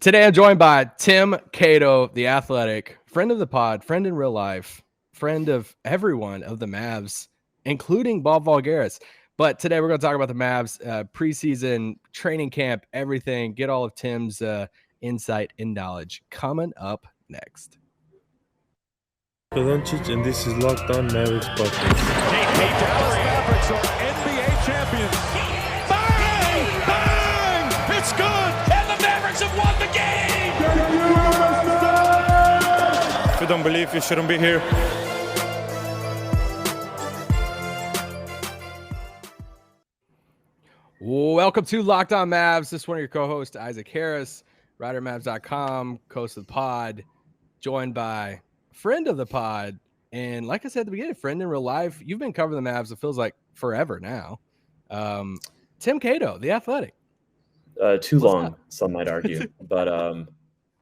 Today I'm joined by Tim Cato, the Athletic, friend of the pod, friend in real life, friend of everyone of the Mavs, including Bob Vulgaris. But today we're going to talk about the Mavs preseason, training camp, everything. Get all of Tim's insight and knowledge coming up next. Doncic, and this is Locked On Mavericks podcast. The Dallas Mavericks are NBA champions. Bang! Bang! It's good! And the Mavericks have won the game! If you don't believe, you shouldn't be here. Welcome to Locked On Mavs. This is one of your co-hosts, Isaac Harris, WriterMavs.com, host of the pod, joined by friend of the pod, and like I said at the beginning, friend in real life. You've been covering the Mavs, it feels like forever now. Tim Cato, the Athletic. Too long, some might argue. But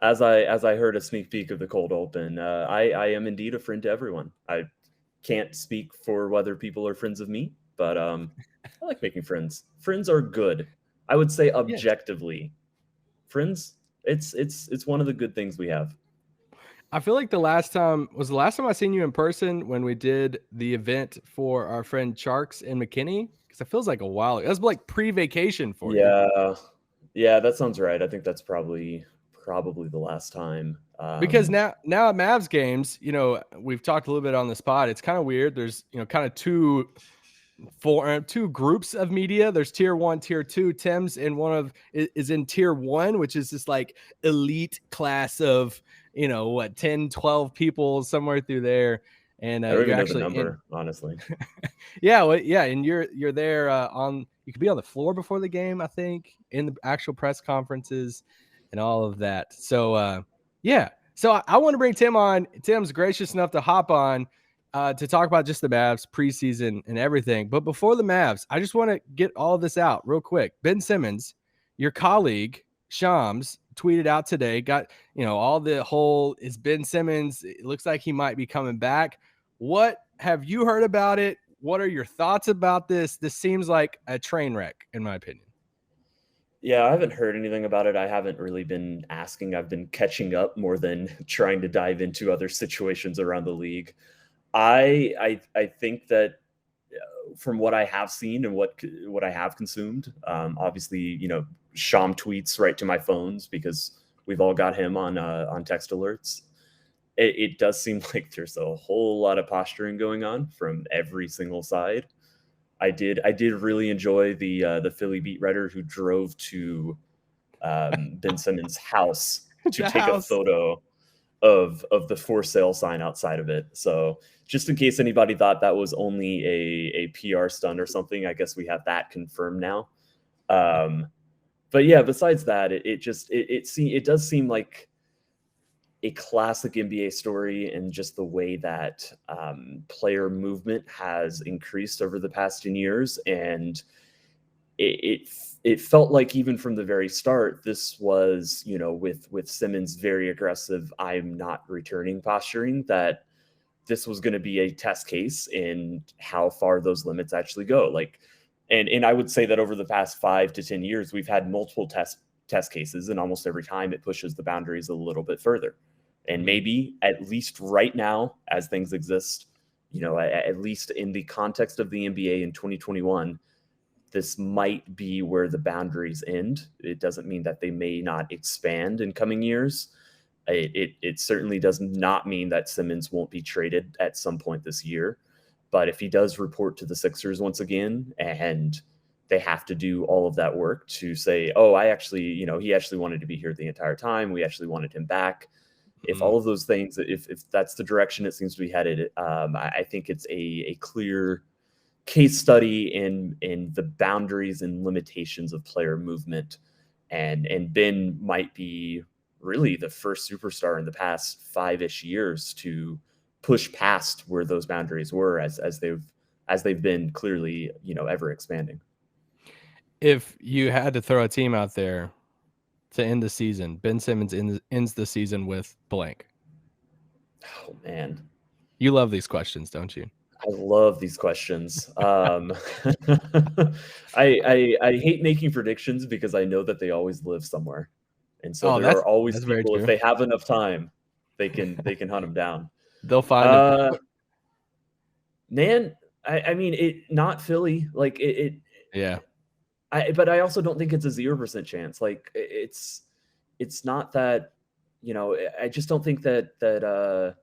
as I heard a sneak peek of the cold open, I am indeed a friend to everyone. I can't speak for whether people are friends of me, but I like making friends. Friends are good. I would say objectively, friends. It's one of the good things we have. I feel like the last time I seen you in person when we did the event for our friend Charks and McKinney, because it feels like a while ago. It was like pre-vacation for you. Yeah, that sounds right. I think that's probably the last time. Because now at Mavs games, we've talked a little bit on the spot. It's kind of weird. There's kind of two groups of media. There's tier 1, tier 2. Tim's is in tier 1, which is this like elite class of 10, 12 people somewhere through there. And I don't even know actually the number, honestly. and you're there you could be on the floor before the game, I think, in the actual press conferences and all of that. So so I want to bring Tim on. Tim's gracious enough to hop on to talk about just the Mavs preseason and everything. But before the Mavs, I just want to get all of this out real quick. Ben Simmons, your colleague, Shams, tweeted out today, got, all the whole is Ben Simmons. It looks like he might be coming back. What have you heard about it? What are your thoughts about this? This seems like a train wreck, in my opinion. Yeah, I haven't heard anything about it. I haven't really been asking. I've been catching up more than trying to dive into other situations around the league. I think that from what I have seen and what I have consumed, obviously, Sham tweets right to my phones because we've all got him on text alerts. It does seem like there's a whole lot of posturing going on from every single side. I did really enjoy the Philly beat writer who drove to Ben Simmons' house to take a photo of the for sale sign outside of it. So just in case anybody thought that was only a PR stunt or something, I guess we have that confirmed now. But yeah, besides that, it does seem like a classic NBA story, and just the way that player movement has increased over the past 10 years. And it felt like even from the very start, this was, with Simmons' very aggressive, I'm not returning posturing, that this was going to be a test case in how far those limits actually go. And I would say that over the past 5 to 10 years, we've had multiple test cases, and almost every time it pushes the boundaries a little bit further. And maybe at least right now, as things exist, at least in the context of the NBA in 2021, this might be where the boundaries end. It doesn't mean that they may not expand in coming years. It certainly does not mean that Simmons won't be traded at some point this year. But if he does report to the Sixers once again, and they have to do all of that work to say, oh, he actually wanted to be here the entire time, we actually wanted him back. If all of those things, if that's the direction it seems to be headed, I think it's a clear case study in the boundaries and limitations of player movement. And Ben might be really the first superstar in the past 5-ish years to push past where those boundaries were, as they've been clearly, ever expanding. If you had to throw a team out there to end the season, Ben Simmons ends the season with blank. Oh man, you love these questions, don't you? I love these questions. I hate making predictions because I know that they always live somewhere. And so there are always that's very people, if true. they have enough time, they can hunt him down. They'll find him. Man, I mean, not Philly, like Yeah. but I also don't think it's a 0% chance. Like it's not that, I just don't think that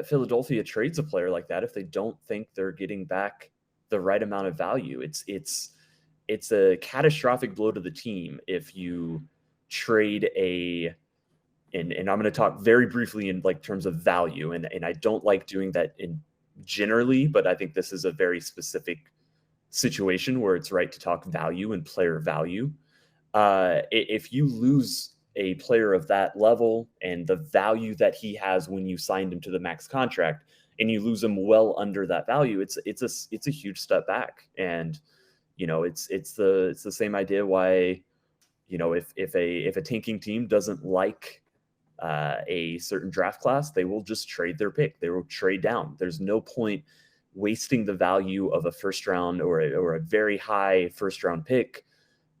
Philadelphia trades a player like that if they don't think they're getting back the right amount of value. It's a catastrophic blow to the team if you trade and I'm going to talk very briefly in like terms of value, and I don't like doing that in generally, but I think this is a very specific situation where it's right to talk value and player value. If you lose a player of that level and the value that he has when you signed him to the max contract, and you lose him well under that value, it's a huge step back. And it's the same idea why if a tanking team doesn't like a certain draft class, they will just trade their pick. They will trade down. There's no point wasting the value of a first round or a very high first round pick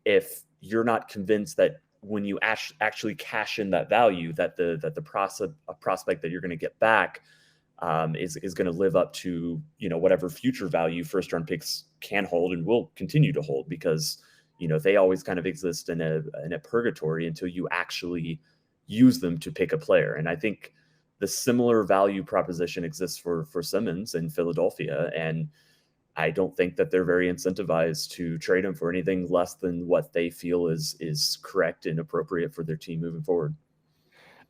if you're not convinced that when you actually cash in that value, that the prospect that you're going to get back is going to live up to whatever future value first round picks can hold and will continue to hold, because they always kind of exist in a purgatory until you actually use them to pick a player. And I think the similar value proposition exists for Simmons in Philadelphia, and I don't think that they're very incentivized to trade him for anything less than what they feel is correct and appropriate for their team moving forward.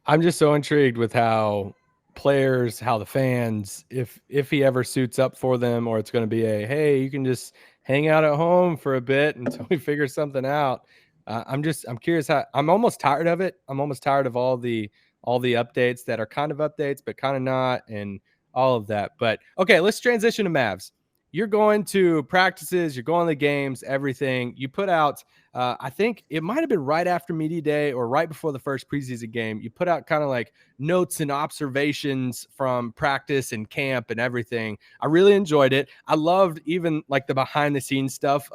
I'm just so intrigued with how the fans, if he ever suits up for them, or it's going to be hey, you can just hang out at home for a bit until we figure something out. I'm curious I'm almost tired of it. I'm almost tired of all the updates that are kind of updates, but kind of not, and all of that. But okay, let's transition to Mavs. You're going to practices, you're going to games, everything. You put out, I think it might have been right after media day or right before the first preseason game. You put out kind of like notes and observations from practice and camp and everything. I really enjoyed it. I loved even like the behind the scenes stuff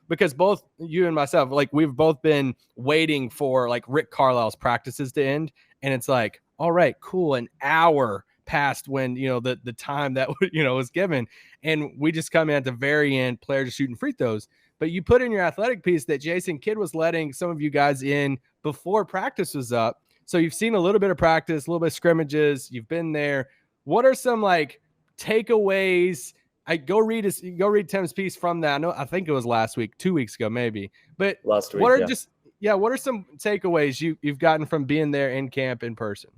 because both you and myself, like we've both been waiting for like Rick Carlisle's practices to end. And it's like, all right, cool. An hour passed when, the time that, was given. And we just come in at the very end, players shooting free throws. But you put in your athletic piece that Jason Kidd was letting some of you guys in before practice was up. So you've seen a little bit of practice, a little bit of scrimmages. You've been there. What are some like takeaways? Go read Tim's piece from that. I think it was last week, 2 weeks ago, maybe. But last week, what are some takeaways you've gotten from being there in camp in person?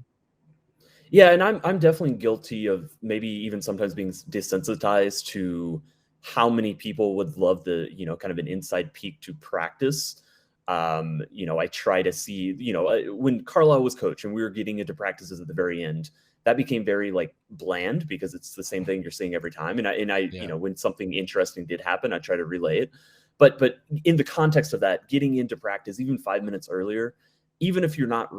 Yeah, and I'm definitely guilty of maybe even sometimes being desensitized to how many people would love the, kind of an inside peek to practice. I try to see, when Carlisle was coach and we were getting into practices at the very end, that became very like bland because it's the same thing you're seeing every time. And when something interesting did happen, I try to relay it. But in the context of that, getting into practice even 5 minutes earlier, even if you're not,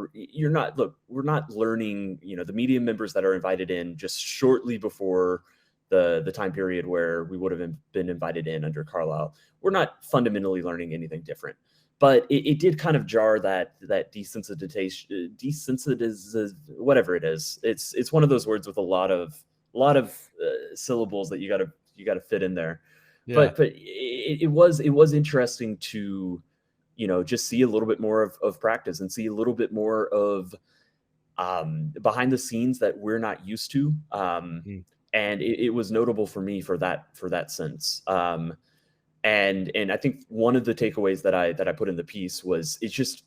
look, we're not learning, the media members that are invited in just shortly before the time period where we would have been invited in under Carlisle. We're not fundamentally learning anything different, but it did kind of jar that desensitization, whatever it is. It's one of those words with a lot of syllables that you got to fit in there. Yeah. But it was interesting to, just see a little bit more of practice and see a little bit more of behind the scenes that we're not used to. And it was notable for me for that sense. And I think one of the takeaways that I put in the piece was it's just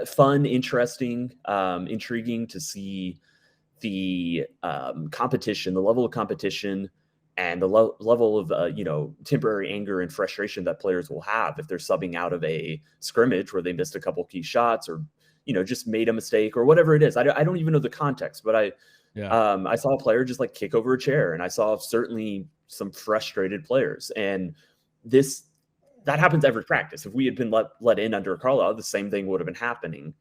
fun, interesting, intriguing to see the competition, the level of competition, and the level of temporary anger and frustration that players will have if they're subbing out of a scrimmage where they missed a couple key shots or just made a mistake or whatever it is. I don't even know the context, but I saw a player just like kick over a chair, and I saw certainly some frustrated players, and that happens every practice. If we had been let in under Carlisle, the same thing would have been happening.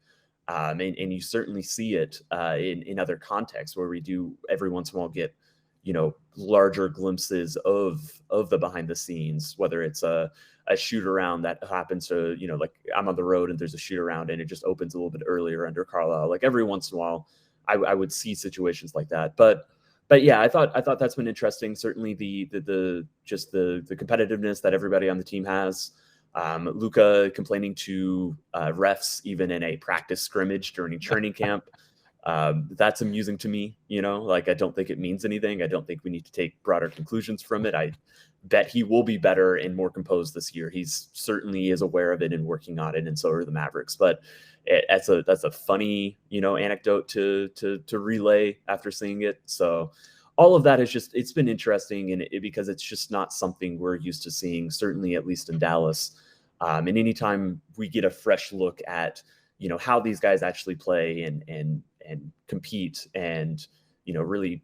And you certainly see it in other contexts where we do every once in a while get larger glimpses of the behind the scenes, whether it's a a shoot around that happens to, like I'm on the road and there's a shoot around and it just opens a little bit earlier under Carlisle. Like every once in a while, I would see situations like that. But yeah, I thought that's been interesting. Certainly the competitiveness that everybody on the team has. Luka complaining to refs even in a practice scrimmage during training camp. That's amusing to me. Like I don't think it means anything. I don't think we need to take broader conclusions from it. I bet he will be better and more composed this year. He's certainly is aware of it and working on it, and so are the Mavericks. But that's a funny anecdote to relay after seeing it. So all of that is just, it's been interesting, and because it's just not something we're used to seeing, certainly at least in Dallas. And anytime we get a fresh look at how these guys actually play and compete and really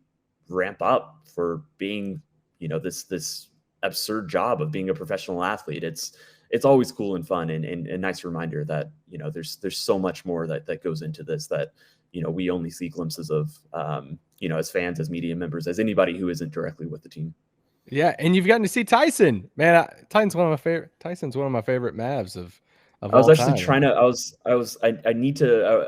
ramp up for being this absurd job of being a professional athlete, it's always cool and fun, and a nice reminder that there's so much more that goes into this that we only see glimpses of as fans, as media members, as anybody who isn't directly with the team. Yeah, and you've gotten to see Tyson, man. Tyson's one of my favorite Mavs of I was all actually time. trying to.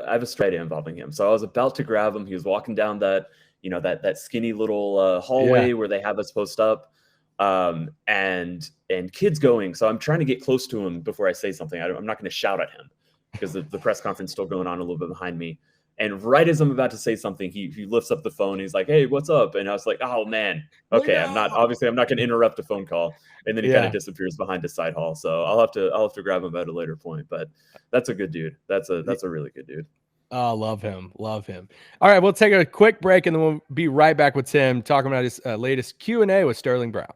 I have a straight involving him, so I was about to grab him. He was walking down that that skinny little hallway where they have us post up, and kids going. So I'm trying to get close to him before I say something. I'm not going to shout at him because the press conference is still going on a little bit behind me. And right as I'm about to say something, he lifts up the phone. He's like, "Hey, what's up?" And I was like, "Oh man, okay." I'm not going to interrupt a phone call. And then he kind of disappears behind a side hall. So I'll have to grab him at a later point. But that's a good dude. That's a really good dude. Oh, love him. All right, we'll take a quick break and then we'll be right back with Tim talking about his latest Q&A with Sterling Brown.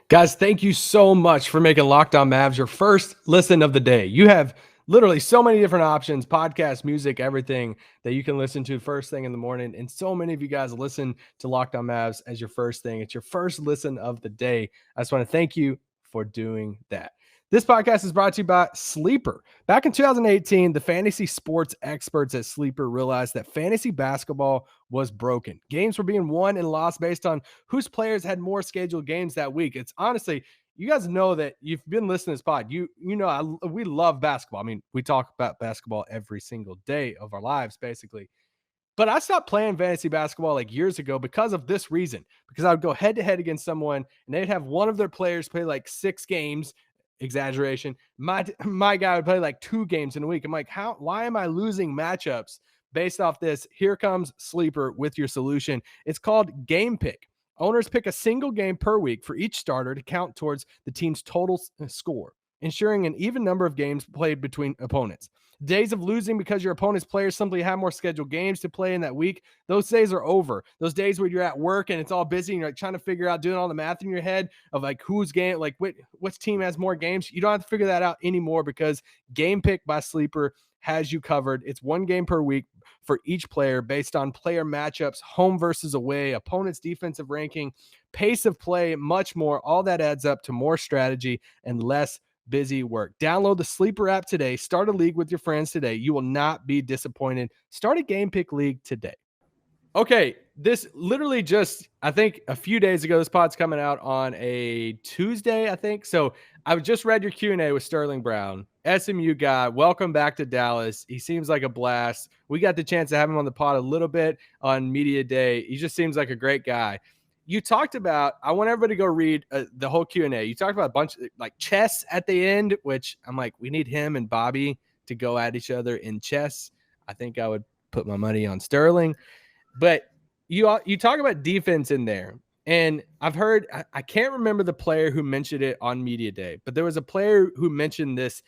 Guys, thank you so much for making Locked On Mavs your first listen of the day. You have literally so many different options, podcasts, music, everything that you can listen to first thing in the morning. And so many of you guys listen to Locked On Mavs as your first thing. It's your first listen of the day. I just want to thank you for doing that. This podcast is brought to you by Sleeper. Back in 2018, the fantasy sports experts at Sleeper realized that fantasy basketball was broken. Games were being won and lost based on whose players had more scheduled games that week. It's honestly, you guys know that you've been listening to this pod. We love basketball. I mean, we talk about basketball every single day of our lives, basically. But I stopped playing fantasy basketball like years ago because of this reason. Because I would go head to head against someone and they'd have one of their players play like 6 games. Exaggeration. My guy would play like 2 games in a week. I'm like, why am I losing matchups based off this? Here comes Sleeper with your solution. It's called Game Pick. Owners pick a single game per week for each starter to count towards the team's total score, ensuring an even number of games played between opponents. Days of losing because your opponent's players simply have more scheduled games to play in that week, those days are over. Those days where you're at work and it's all busy and you're like trying to figure out, doing all the math in your head of like whose game, like which team has more games. You don't have to figure that out anymore because Game Pick by Sleeper has you covered. It's 1 game per week for each player based on player matchups, home versus away, opponent's defensive ranking, pace of play, much more. All that adds up to more strategy and less busy work. Download the Sleeper app today. Start a league with your friends today. You will not be disappointed. Start a Game Pick league today. Okay, this literally just, I think a few days ago, this pod's coming out on a Tuesday, I think. So I've just read your Q&A with Sterling Brown, SMU guy. Welcome back to Dallas. He seems like a blast. We got the chance to have him on the pod a little bit on Media Day. He just seems like a great guy. You talked about, I want everybody to go read the whole Q&A. You talked about a bunch of like chess at the end, which I'm like, we need him and Bobby to go at each other in chess. I think I would put my money on Sterling. But you talk about defense in there. And I've heard, I can't remember the player who mentioned it on Media Day, but there was a player who mentioned this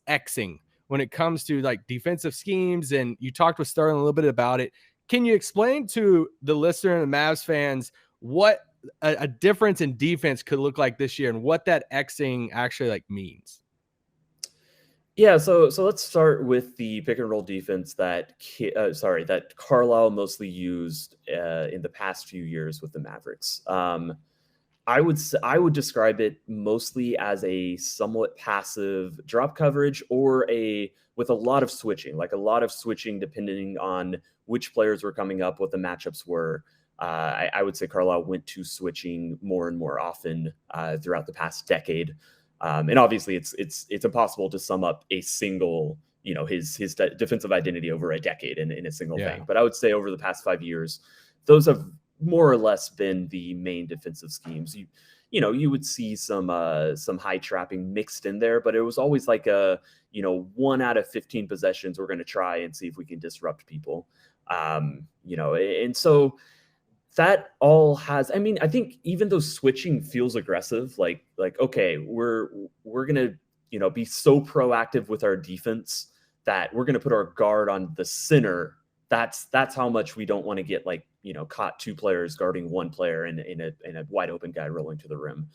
Xing when it comes to like defensive schemes. And you talked with Sterling a little bit about it. Can you explain to the listener and the Mavs fans what a difference in defense could look like this year and what that Xing actually like means? Yeah, so let's start with the pick and roll defense that Carlisle mostly used in the past few years with the Mavericks. I would describe it mostly as a somewhat passive drop coverage or with a lot of switching depending on which players were coming up, what the matchups were. I would say Carlisle went to switching more and more often throughout the past decade. And obviously it's impossible to sum up a single, his defensive identity over a decade in a single thing. But I would say over the past 5 years, those have more or less been the main defensive schemes. You would see some high trapping mixed in there, but it was always like 1 out of 15 possessions, we're going to try and see if we can disrupt people. And so that all has, I think even though switching feels aggressive, like, okay, we're going to, be so proactive with our defense that we're going to put our guard on the center. That's how much we don't want to get caught 2 players guarding 1 player in a wide open guy rolling to the rim.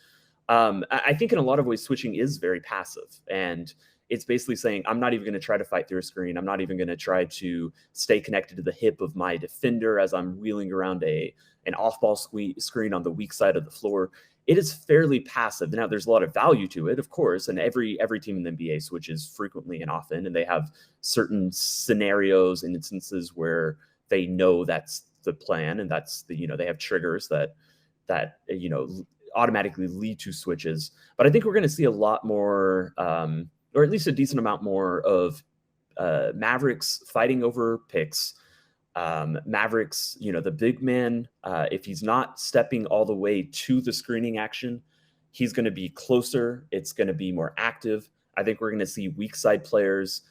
I think in a lot of ways switching is very passive, and it's basically saying, I'm not even going to try to fight through a screen. I'm not even going to try to stay connected to the hip of my defender as I'm wheeling around an off-ball screen on the weak side of the floor. It is fairly passive. Now, there's a lot of value to it, of course, and every team in the NBA switches frequently and often, and they have certain scenarios and instances where they know that's the plan, and that's they have triggers that automatically lead to switches. But I think we're going to see a lot more, or at least a decent amount more of Mavericks fighting over picks. Mavericks, the big man, if he's not stepping all the way to the screening action, he's going to be closer. It's going to be more active. I think we're going to see weak side players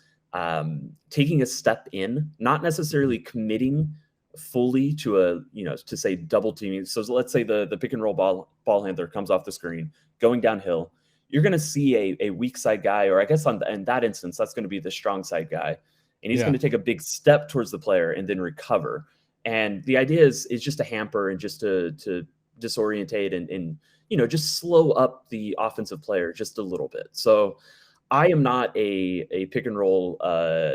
taking a step in, not necessarily committing fully to to say double teaming. So let's say the pick and roll ball handler comes off the screen going downhill. You're going to see a weak side guy, or I guess in that instance, that's going to be the strong side guy. And he's going to take a big step towards the player and then recover. And the idea is just to hamper and just to disorientate and just slow up the offensive player just a little bit. So I am not a pick and roll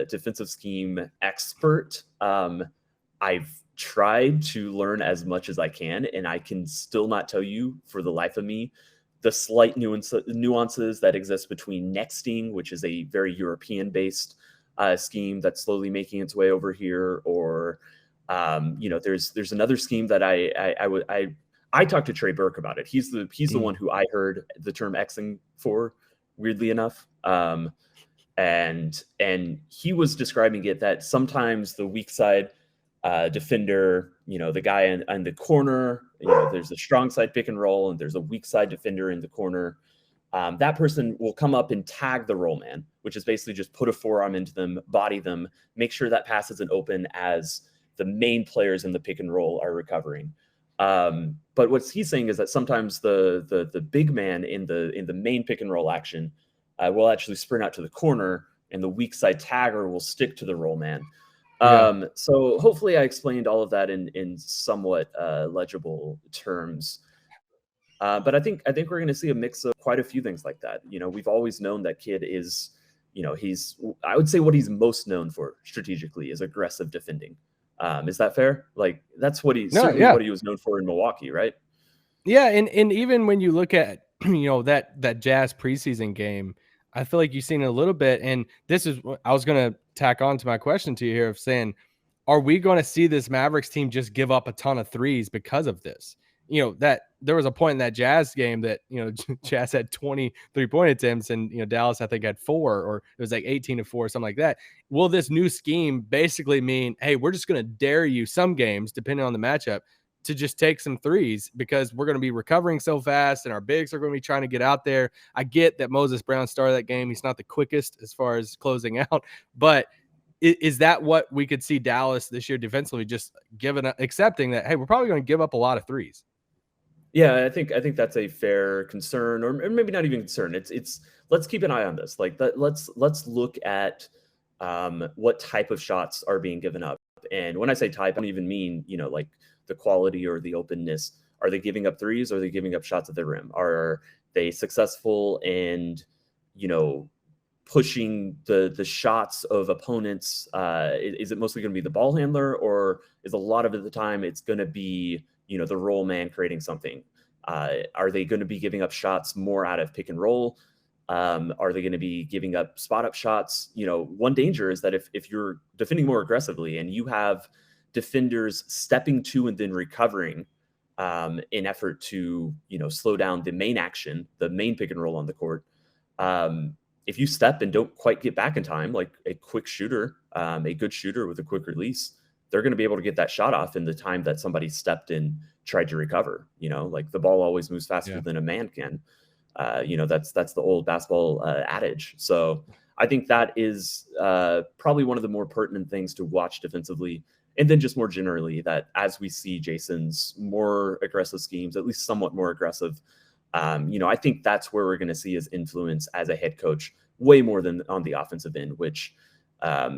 defensive scheme expert. I've tried to learn as much as I can, and I can still not tell you for the life of me the slight nuances that exist between nexting, which is a very European-based scheme that's slowly making its way over here, or there's another scheme that I talked to Trey Burke about it. He's the one who I heard the term Xing for, weirdly enough, and he was describing it that sometimes the weak side defender, the guy in the corner, there's a strong side pick and roll, and there's a weak side defender in the corner. That person will come up and tag the roll man, which is basically just put a forearm into them, body them, make sure that pass isn't open as the main players in the pick and roll are recovering. But what he's saying is that sometimes the big man in the main pick and roll action will actually sprint out to the corner, and the weak side tagger will stick to the roll man. So hopefully I explained all of that in somewhat legible terms. But I think we're going to see a mix of quite a few things like that. We've always known that kid is, I would say what he's most known for strategically is aggressive defending. Is that fair? Like that's what what he was known for in Milwaukee, right? Yeah, and even when you look at that Jazz preseason game, I feel like you've seen it a little bit. And this is I was going to tack on to my question to you here of saying, are we going to see this Mavericks team just give up a ton of threes because of this? That there was a point in that Jazz game that, Jazz had 20 3-point attempts and, Dallas, I think, had 4, or it was like 18-4, something like that. Will this new scheme basically mean, hey, we're just going to dare you some games, depending on the matchup, to just take some threes because we're going to be recovering so fast and our bigs are going to be trying to get out there? I get that Moses Brown started that game. He's not the quickest as far as closing out, but is that what we could see Dallas this year defensively, just accepting that, hey, we're probably going to give up a lot of threes? Yeah, I think that's a fair concern, or maybe not even concern. It's let's keep an eye on this. Like that, let's look at what type of shots are being given up. And when I say type, I don't even mean like the quality or the openness. Are they giving up threes? Or are they giving up shots at the rim? Are they successful in pushing the shots of opponents? Is it mostly going to be the ball handler, or is a lot of the time it's going to be the roll man creating something? Are they going to be giving up shots more out of pick and roll? Are they going to be giving up spot up shots? One danger is that if you're defending more aggressively and you have defenders stepping to and then recovering in effort to slow down the main action, the main pick and roll on the court, If you step and don't quite get back in time, like a quick shooter, a good shooter with a quick release, they're going to be able to get that shot off in the time that somebody stepped and tried to recover. Like the ball always moves faster than a man can. That's the old basketball adage. So I think that is probably one of the more pertinent things to watch defensively. And then just more generally, that as we see Jason's more aggressive schemes, at least somewhat more aggressive, I think that's where we're going to see his influence as a head coach way more than on the offensive end, which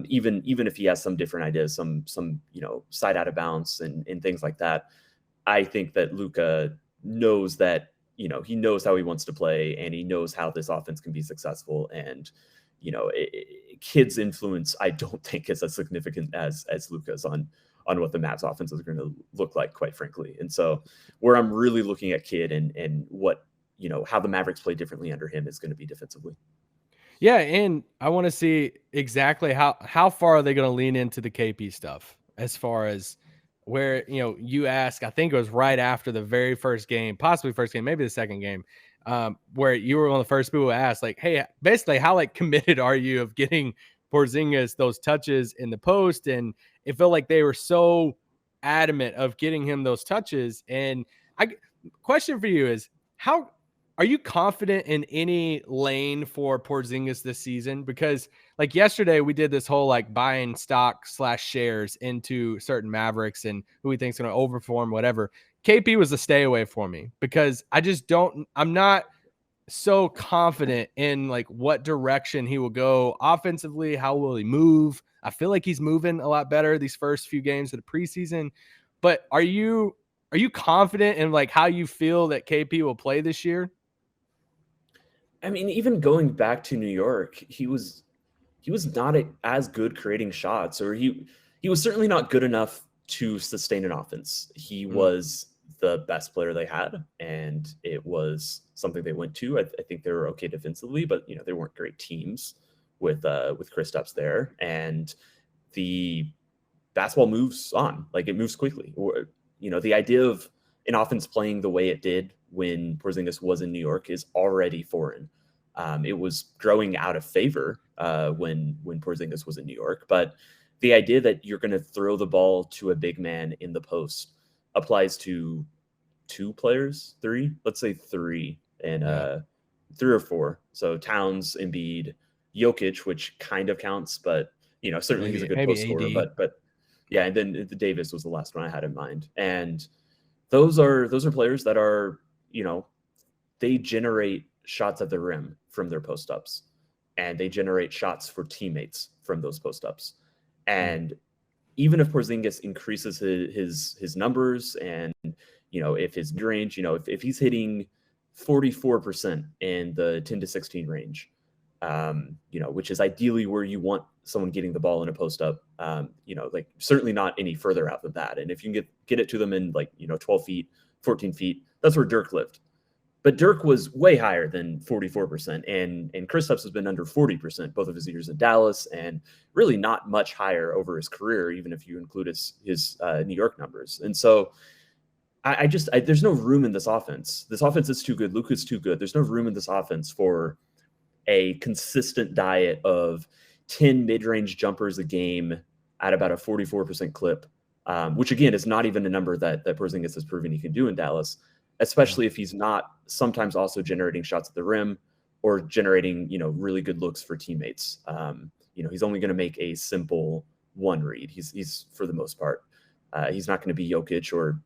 even if he has some different ideas, some side out of bounds and things like that, I think that Luka knows that, he knows how he wants to play and he knows how this offense can be successful. And, Kidd's influence, I don't think is as significant as Luka's on what the Mavs offense is going to look like, quite frankly. And so where I'm really looking at Kidd and what, how the Mavericks play differently under him is going to be defensively. Yeah, and I want to see exactly how far are they going to lean into the KP stuff, as far as where, you ask, I think it was right after the very first game, possibly first game, maybe the second game, where you were one of the first people who asked, like, hey, basically how committed are you of getting Porzingis those touches in the post? And it felt like they were so adamant of getting him those touches. And question for you is, how are you confident in any lane for Porzingis this season? Because yesterday we did this whole buying stock / shares into certain Mavericks and who we think is going to overperform, whatever. KP was a stay away for me because I'm not so confident in what direction he will go offensively. How will he move? I feel like he's moving a lot better these first few games of the preseason, but are you confident in how you feel that KP will play this year? I mean, even going back to New York, he was not as good creating shots, or he was certainly not good enough to sustain an offense. He was the best player they had, and it was something they went to. I think they were okay defensively, but they weren't great teams with Kristaps there. And the basketball moves on, it moves quickly. Or the idea of an offense playing the way it did when Porzingis was in New York is already foreign. It was growing out of favor when Porzingis was in New York, but the idea that you're going to throw the ball to a big man in the post applies to let's say three, and 3 or 4. So Towns, Embiid, Jokic, which kind of counts, but certainly he's a good post scorer. But yeah, and then the Davis was the last one I had in mind, and those are players that are they generate shots at the rim from their post ups, and they generate shots for teammates from those post ups. And even if Porzingis increases his numbers, and if his range, if he's hitting 44% in the 10 to 16 range, which is ideally where you want someone getting the ball in a post up, certainly not any further out than that. And if you can get it to them in 12 feet, 14 feet, that's where Dirk lived. But Dirk was way higher than 44%, and Kristaps has been under 40% both of his years in Dallas, and really not much higher over his career, even if you include his New York numbers. And so I there's no room in this offense. This offense is too good. Luka's too good. There's no room in this offense for a consistent diet of 10 mid-range jumpers a game at about a 44% clip, which again is not even a number that Porzingis has proven he can do in Dallas, especially if he's not sometimes also generating shots at the rim or generating, really good looks for teammates. He's only going to make a simple one read. He's for the most part, he's not going to be Jokic, or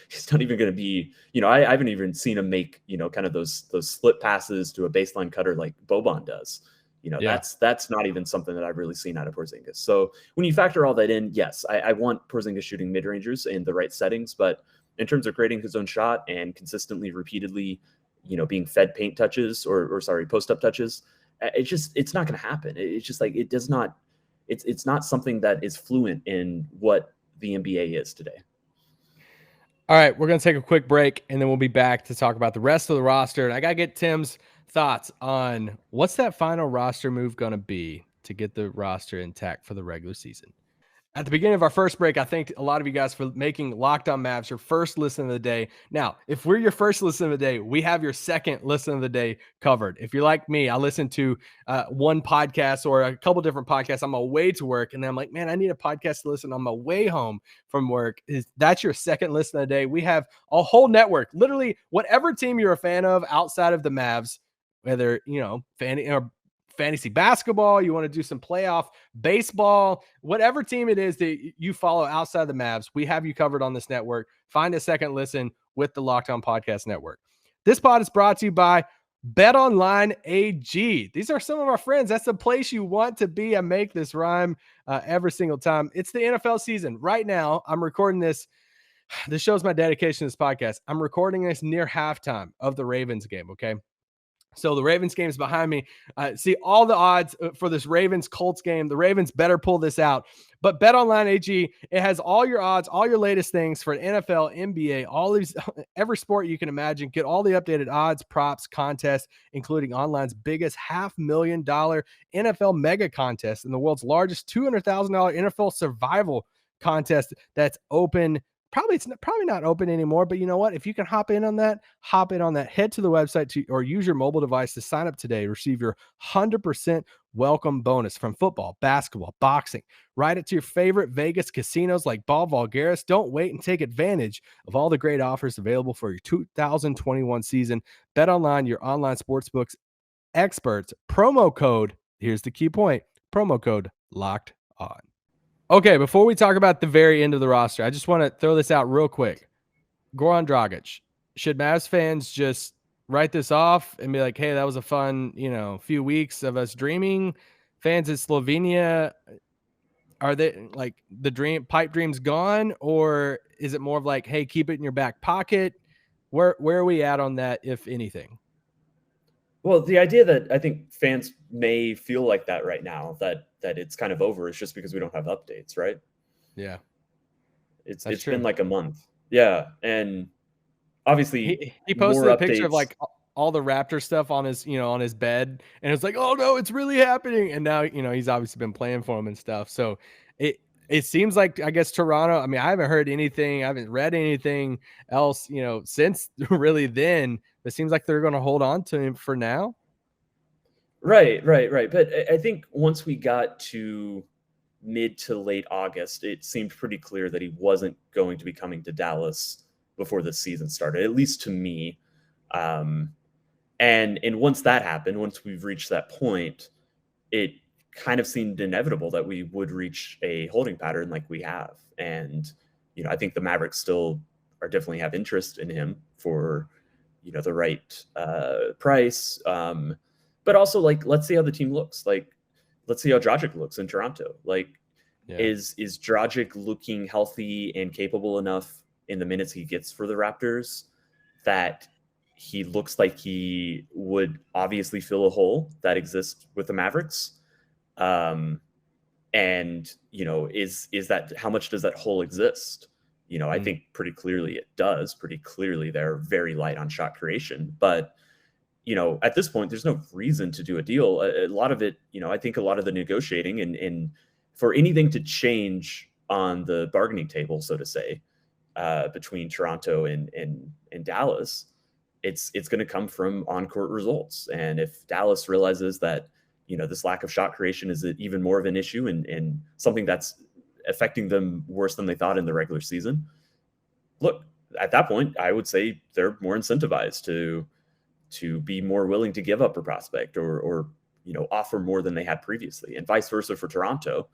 he's not even going to be, I haven't even seen him make, kind of those slip passes to a baseline cutter like Boban does. That's not even something that I've really seen out of Porzingis. So when you factor all that in, yes, I want Porzingis shooting mid-rangers in the right settings, but in terms of creating his own shot and consistently, repeatedly, being fed paint touches or post-up touches, it's not going to happen. It's just it does not, it's not something that is fluent in what the NBA is today. All right, we're going to take a quick break, and then we'll be back to talk about the rest of the roster. And I got to get Tim's thoughts on what's that final roster move going to be to get the roster intact for the regular season. At the beginning of our first break, I thanked a lot of you guys for making Locked On Mavs your first listen of the day. Now, if we're your first listen of the day, we have your second listen of the day covered. If you're like me, I listen to one podcast or a couple different podcasts on my way to work, and then I'm like, man, I need a podcast to listen on my way home from work. That's your second listen of the day. We have a whole network, literally whatever team you're a fan of outside of the Mavs, whether, fantasy basketball, you want to do some playoff baseball, whatever team it is that you follow outside the Mavs, we have you covered on this network. Find a second listen with the Locked On Podcast Network. This pod is brought to you by BetOnline AG. These are some of our friends. That's the place you want to be. I make this rhyme every single time. It's the NFL season. Right now, I'm recording this. This shows my dedication to this podcast. I'm recording this near halftime of the Ravens game, okay? So the Ravens game is behind me. See all the odds for this Ravens-Colts game. The Ravens better pull this out. But BetOnline AG, it has all your odds, all your latest things for NFL, NBA, all these, every sport you can imagine. Get all the updated odds, props, contests, including online's biggest $500,000 NFL mega contest and the world's largest $200,000 NFL survival contest that's open. It's probably not open anymore, but you know what? If you can hop in on that. Head to the website or use your mobile device to sign up today. Receive your 100% welcome bonus from football, basketball, boxing. Ride it to your favorite Vegas casinos like Ball Vulgaris. Don't wait and take advantage of all the great offers available for your 2021 season. BetOnline, your online sportsbooks experts. Promo code, here's the key point, promo code Locked On. Okay, before we talk about the very end of the roster, I just want to throw this out real quick. Goran Dragic. Should Mavs fans just write this off and be like, hey, that was a fun, few weeks of us dreaming? Fans in Slovenia, are they like the pipe dream's gone? Or is it more of like, hey, keep it in your back pocket? Where are we at on that, if anything? Well, the idea that I think fans may feel like that right now, that it's kind of over, is just because we don't have updates, right? Yeah. It's been like a month. Yeah. And obviously he posted a picture of like all the Raptor stuff on his, on his bed, and it's like, oh no, it's really happening. And now, he's obviously been playing for him and stuff. So it seems like, I guess, Toronto, I mean, I haven't heard anything, I haven't read anything else, since really then. It seems like they're going to hold on to him for now. Right. But I think once we got to mid to late August, it seemed pretty clear that he wasn't going to be coming to Dallas before the season started, at least to me. And once that happened, once we've reached that point, it kind of seemed inevitable that we would reach a holding pattern like we have. And, I think the Mavericks still definitely have interest in him for, the right price. But also, like, let's see how the team looks. Like, let's see how Dragic looks in Toronto. Like, is Dragic looking healthy and capable enough in the minutes he gets for the Raptors that he looks like he would obviously fill a hole that exists with the Mavericks? And, is that, how much does that hole exist? I think pretty clearly it does. Pretty clearly they're very light on shot creation. But, at this point, there's no reason to do a deal. A lot of it, I think a lot of the negotiating and for anything to change on the bargaining table, so to say, between Toronto and Dallas, it's going to come from on-court results. And if Dallas realizes that, this lack of shot creation is even more of an issue and something that's affecting them worse than they thought in the regular season, look, at that point, I would say they're more incentivized to be more willing to give up a prospect or offer more than they had previously, and vice versa for Toronto.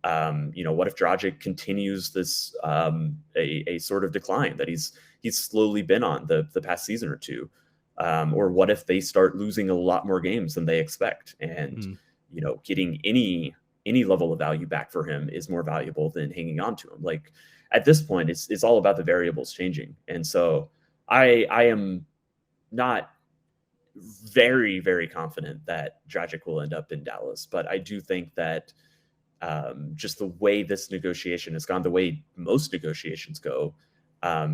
What if Dragic continues this a sort of decline that he's slowly been on the past season or two? Or what if they start losing a lot more games than they expect, and getting any level of value back for him is more valuable than hanging on to him. Like, at this point, it's all about the variables changing. And so I am not very, very confident that Dragic will end up in Dallas, but I do think that just the way this negotiation has gone, the way most negotiations go,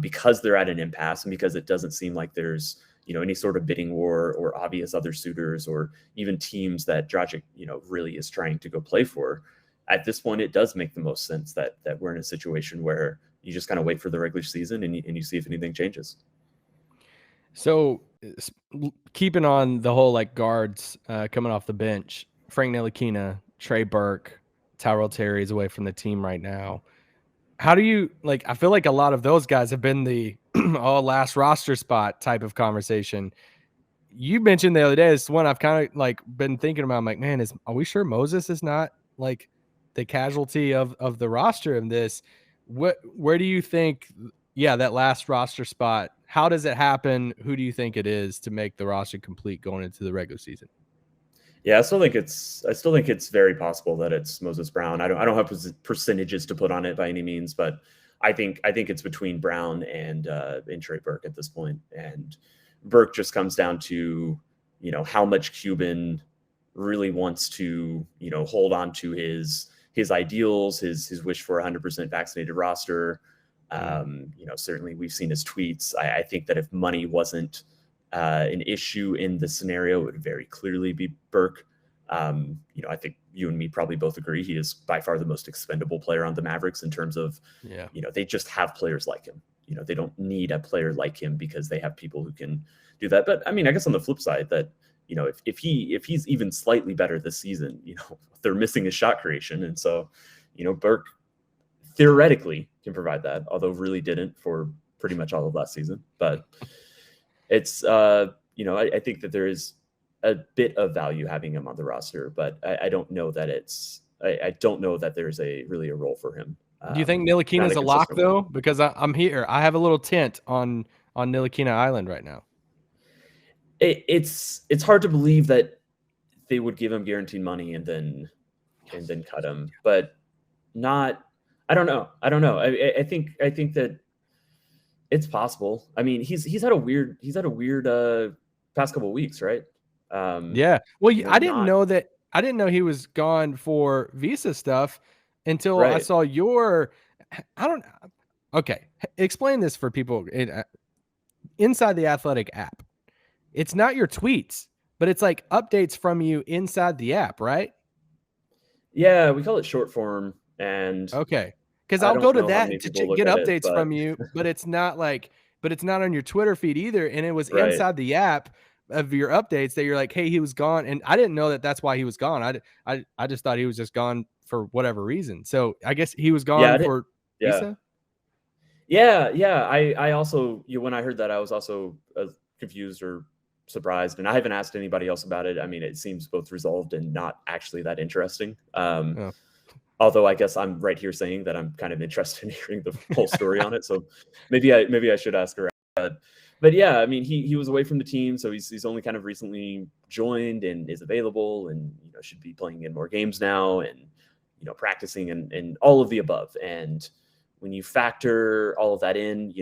because they're at an impasse and because it doesn't seem like there's any sort of bidding war or obvious other suitors or even teams that Dragic really is trying to go play for. at this point, it does make the most sense that we're in a situation where you just kind of wait for the regular season and you see if anything changes. So keeping on the whole like guards coming off the bench, Frank Ntilikina, Trey Burke, Tyrell Terry is away from the team right now. How do you like? I feel like a lot of those guys have been the last roster spot type of conversation. You mentioned the other day, it's one I've kind of like been thinking about. I'm like, man, are we sure Moses is not like the casualty of the roster in this? Where do you think? Yeah, that last roster spot. How does it happen? Who do you think it is to make the roster complete going into the regular season? Yeah, I still think it's very possible that it's Moses Brown. I don't have percentages to put on it by any means, but I think it's between Brown and Trey Burke at this point. And Burke just comes down to, how much Cuban really wants to, hold on to his ideals, his wish for a 100% vaccinated roster. Certainly we've seen his tweets. I think that if money wasn't an issue in this scenario, it would very clearly be Burke. I think you and me probably both agree he is by far the most expendable player on the Mavericks in terms of, they just have players like him. They don't need a player like him because they have people who can do that. But I mean, I guess on the flip side that, if he's even slightly better this season, they're missing his shot creation. And so, Burke theoretically can provide that, although really didn't for pretty much all of last season. But it's, I think that there is a bit of value having him on the roster, but I don't know that I don't know that there's really a role for him. Do you think Ntilikina is a lock though? Because I'm here. I have a little tent on Ntilikina Island right now. It's hard to believe that they would give him guaranteed money and then cut him, but not. I don't know. I think that it's possible. I mean, he's had a weird past couple of weeks, right? Yeah. Well, I didn't know he was gone for visa stuff until I saw your. I don't. Okay, explain this for people inside the Athletic app. It's not your tweets, but it's like updates from you inside the app, right? Yeah, we call it short form, and okay, because I'll go to that to get updates from you, but it's not on your Twitter feed either, and it was inside the app of your updates that you're like, hey, he was gone, and I didn't know that that's why he was gone. I just thought he was just gone for whatever reason. So I guess he was gone for visa. Yeah. I also, when I heard that, I was also confused or surprised, and I haven't asked anybody else about it. I mean, it seems both resolved and not actually that interesting. Although I guess I'm right here saying that I'm kind of interested in hearing the whole story on it. So maybe I should ask her. But yeah, I mean, he was away from the team, so he's only kind of recently joined and is available, and should be playing in more games now, and practicing and all of the above. And when you factor all of that in,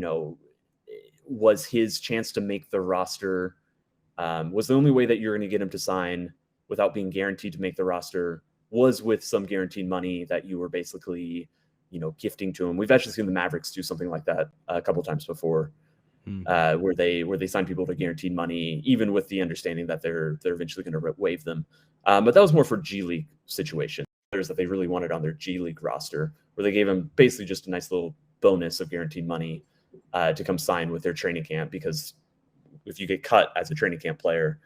was his chance to make the roster was the only way that you're going to get him to sign without being guaranteed to make the roster was with some guaranteed money that you were basically, gifting to him. We've actually seen the Mavericks do something like that a couple of times before, where they sign people to guaranteed money, even with the understanding that they're eventually going to waive them. But that was more for G League situation. Players that they really wanted on their G League roster, where they gave them basically just a nice little bonus of guaranteed money to come sign with their training camp, because if you get cut as a training camp player,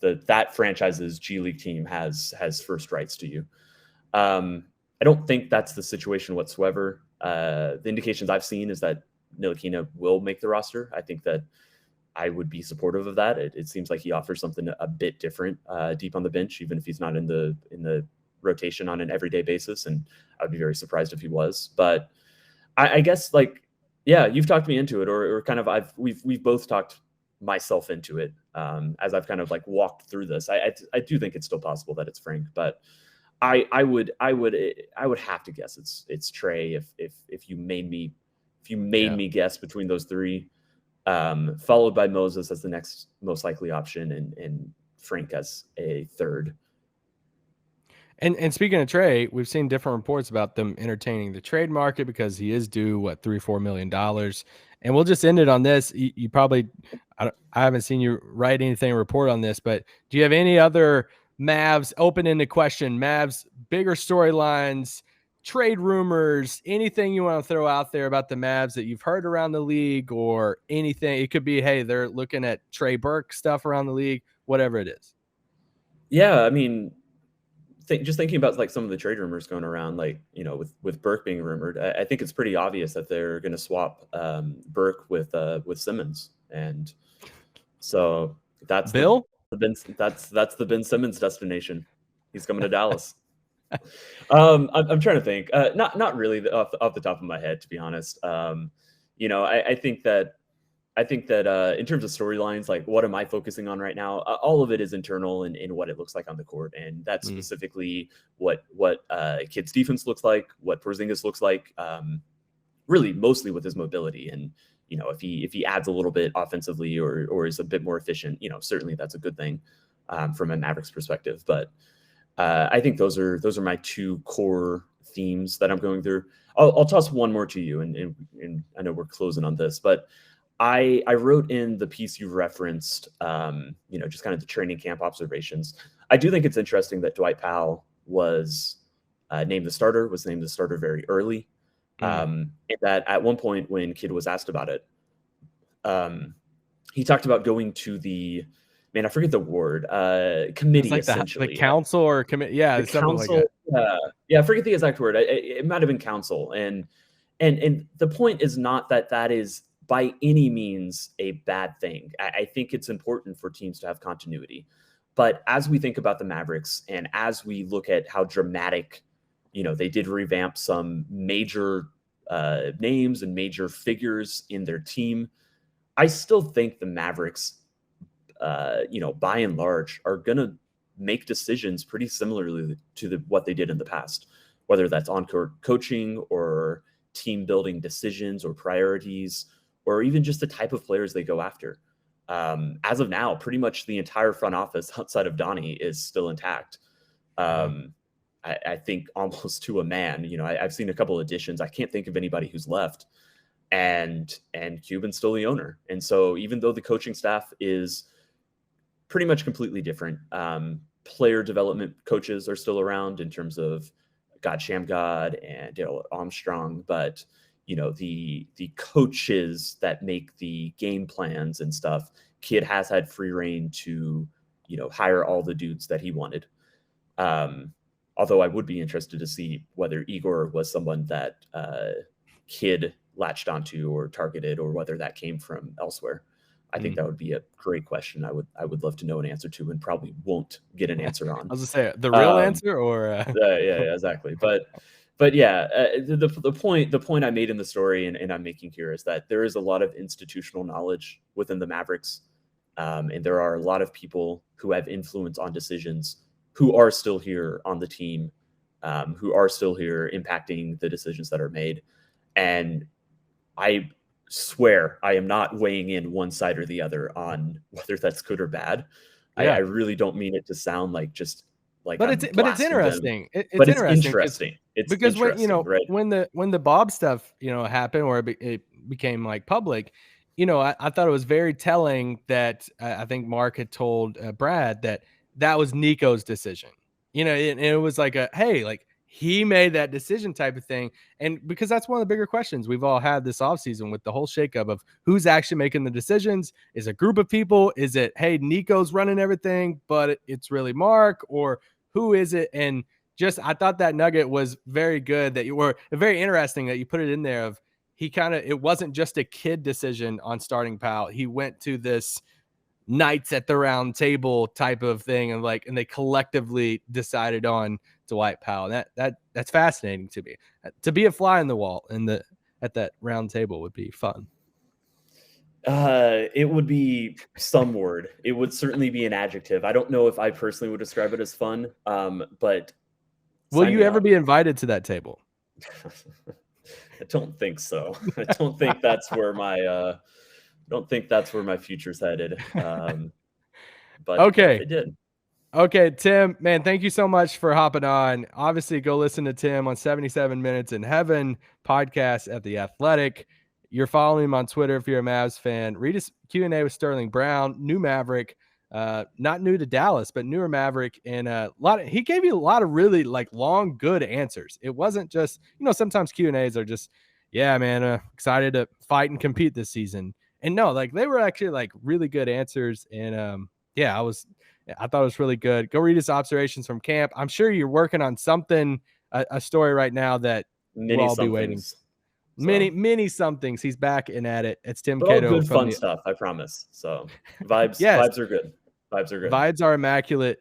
that franchise's G League team has first rights to you. I don't think that's the situation whatsoever. The indications I've seen is that Ntilikina will make the roster. I think that I would be supportive of that. It seems like he offers something a bit different deep on the bench, even if he's not in the rotation on an everyday basis. And I would be very surprised if he was. But I guess you've talked me into it, or kind of we've both talked myself into it as I've kind of walked through this. I do think it's still possible that it's Frank, but I would have to guess it's Trey if you made me guess between those three, followed by Moses as the next most likely option, and Frank as a third. And speaking of Trey, we've seen different reports about them entertaining the trade market because he is due $3-4 million. And we'll just end it on this. You probably, I haven't seen you write anything, report on this, but do you have any other Mavs open-ended question? Mavs bigger storylines, trade rumors, anything you want to throw out there about the Mavs that you've heard around the league or anything. It could be, hey, they're looking at Trey Burke stuff around the league, whatever it is. Yeah, I mean, just thinking about like some of the trade rumors going around, like, you know, with Burke being rumored, I think it's pretty obvious that they're going to swap Burke with Simmons, and so that's Bill. That's the Ben Simmons destination. He's coming to Dallas. I'm trying to think. Not really off the top of my head, to be honest. You know, I think that in terms of storylines, like what am I focusing on right now? All of it is internal and in what it looks like on the court, and that's specifically what Kidd's defense looks like, what Porzingis looks like. Really, mostly with his mobility, and you know, if he adds a little bit offensively or is a bit more efficient, you know, certainly that's a good thing from a Mavericks perspective. But I think those are my two core themes that I'm going through. I'll toss one more to you, and I know we're closing on this, but I wrote in the piece you referenced, you know, just kind of the training camp observations. I do think it's interesting that Dwight Powell was named the starter very early. And that at one point when Kidd was asked about it, he talked about going to the, man, I forget the word, committee, like essentially. The council or committee. Yeah, something council, like that. Yeah, I forget the exact word. It might have been council. And the point is not that is by any means a bad thing. I think it's important for teams to have continuity. But as we think about the Mavericks and as we look at how dramatic, you know, they did revamp some major names and major figures in their team, I still think the Mavericks, you know, by and large, are going to make decisions pretty similarly to what they did in the past, whether that's on-court coaching or team building decisions or priorities, or even just the type of players they go after. As of now, pretty much the entire front office outside of Donnie is still intact. I think almost to a man. You know, I've seen a couple additions. I can't think of anybody who's left, and Cuban's still the owner. And so even though the coaching staff is pretty much completely different, player development coaches are still around in terms of God Shamgod and Dale Armstrong, but you know, the coaches that make the game plans and stuff, Kidd has had free reign to, you know, hire all the dudes that he wanted. Although I would be interested to see whether Igor was someone that Kidd latched onto or targeted, or whether that came from elsewhere. I think that would be a great question. I would love to know an answer to, and probably won't get an answer on. I was gonna say the real answer, or yeah, exactly. But yeah, the point I made in the story and I'm making here is that there is a lot of institutional knowledge within the Mavericks, and there are a lot of people who have influence on decisions who are still here on the team, who are still here impacting the decisions that are made. And I swear I am not weighing in one side or the other on whether that's good or bad. Yeah. I really don't mean it to sound like just like, but it's interesting. It's interesting. It's because interesting, when, you know, right? when the Bob stuff, you know, happened, or it became like public, you know, I thought it was very telling that I think Mark had told Brad that was Nico's decision, you know, and it was like hey, like he made that decision type of thing. And because that's one of the bigger questions we've all had this offseason with the whole shakeup of who's actually making the decisions. Is it a group of people? Is it, hey, Nico's running everything, but it's really Mark, or who is it? And just, I thought that nugget was very good, that you were very interesting that you put it in there of it wasn't just a Kidd decision on starting Powell. He went to this Knights at the round table type of thing, and they collectively decided on Dwight Powell. That's fascinating to me. To be a fly in the wall at that round table would be fun. It would be some word. It would certainly be an adjective. I don't know if I personally would describe it as fun. But will you ever be invited to that table? I don't think so. I don't think that's where my future's headed. But okay, it did. Okay, Tim, man, thank you so much for hopping on. Obviously, go listen to Tim on 77 Minutes in Heaven podcast at The Athletic. You're following him on Twitter if you're a Mavs fan. Read his Q&A with Sterling Brown, new Maverick. not new to Dallas, but newer Maverick, and he gave you a lot of really like long, good answers. It wasn't just, sometimes Q&As are just, yeah, man, excited to fight and compete this season. And no, like they were actually like really good answers. And I thought it was really good. Go read his observations from camp. I'm sure you're working on something, a story right now that we'll all be waiting. Many somethings. He's back and at it. It's Tim Cato. All good fun stuff, I promise. So vibes are good. Vibes are good. Vibes are immaculate.